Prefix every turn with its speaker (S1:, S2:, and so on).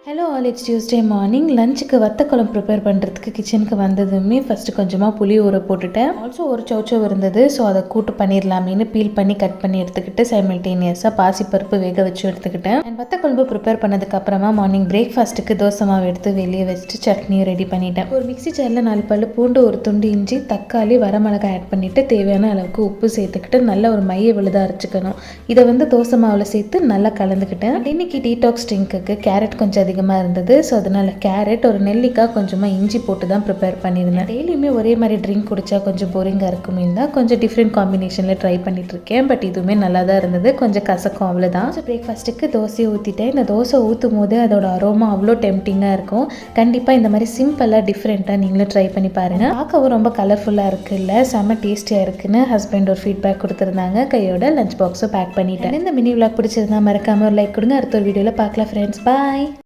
S1: Hello all, it's Tuesday morning. லஞ்சுக்கு வத்த குழம்பு ப்ரிப்பேர் பண்ணுறதுக்கு கிச்சனுக்கு வந்ததுமே ஃபஸ்ட்டு கொஞ்சமாக புளி ஊற போட்டுட்டேன். ஆல்சோ ஒரு சௌச்சோ இருந்தது, ஸோ அதை கூட்டு பண்ணிடலாமேன்னு பீல் பண்ணி கட் பண்ணி எடுத்துக்கிட்டு சைமல்டேனியஸாக பாசிப்பருப்பு வேக வச்சு எடுத்துக்கிட்டேன். அண்ட் வத்த குழம்பு ப்ரிப்பேர் பண்ணதுக்கப்புறமா மார்னிங் பிரேக்ஃபாஸ்ட்டுக்கு தோசை மாவு எடுத்து வெளியே வச்சுட்டு சட்னியும் ரெடி பண்ணிட்டேன். ஒரு மிக்ஸி ஜாரில் 4 பல்லு பூண்டு, ஒரு துண்டு இஞ்சி, தக்காளி, வரமிளகாய் ஆட் பண்ணிவிட்டு தேவையான அளவுக்கு உப்பு சேர்த்துக்கிட்டு நல்ல ஒரு மைய விழுதாக அரைச்சிக்கணும். இதை தோசை மாவில் சேர்த்து நல்லா கலந்துக்கிட்டேன். இன்னைக்கு டீடாக்ஸ் ட்ரிங்க்குக்கு கேரட் கொஞ்சம் அதிகமாக இருந்தது, ஸோ அதனால் கேரட், ஒரு நெல்லிக்காய், கொஞ்சமாக இஞ்சி போட்டு தான் ப்ரிப்பேர் பண்ணியிருந்தேன். டெய்லியுமே ஒரே மாதிரி ட்ரிங்க் குடித்தா கொஞ்சம் போரிங்காக இருக்குமே தான் கொஞ்சம் டிஃப்ரெண்ட் காம்பினேஷனில் ட்ரை பண்ணிட்டுருக்கேன். பட் இதுவுமே நல்லா தான் இருந்தது, கொஞ்சம் கசக்கும் அவ்வளோதான். ஸோ பிரேக்ஃபாஸ்ட்டுக்கு தோசையை ஊற்றிட்டேன். இந்த தோசை ஊற்றும் போது அதோட அரோமா அவ்வளோ டெம்டிங்காக இருக்கும். கண்டிப்பாக இந்த மாதிரி சிம்பிளாக டிஃப்ரெண்ட்டாக நீங்களும் ட்ரை பண்ணி பாருங்கள். பார்க்கவும் ரொம்ப கலர்ஃபுல்லாக இருக்குல்ல, செம்ம டேஸ்டியாக இருக்குன்னு ஹஸ்பண்ட் ஒரு ஃபீட்பேக் கொடுத்துருந்தாங்க. கையோட லஞ்ச் பாக்ஸும் பேக் பண்ணிட்டேன். இந்த மினி விளாக் பிடிச்சிருந்தா மறக்காமல் ஒரு லைக் கொடுங்க. அடுத்த ஒரு வீடியோவில் பார்க்கலாம் ஃப்ரெண்ட்ஸ். பாய்.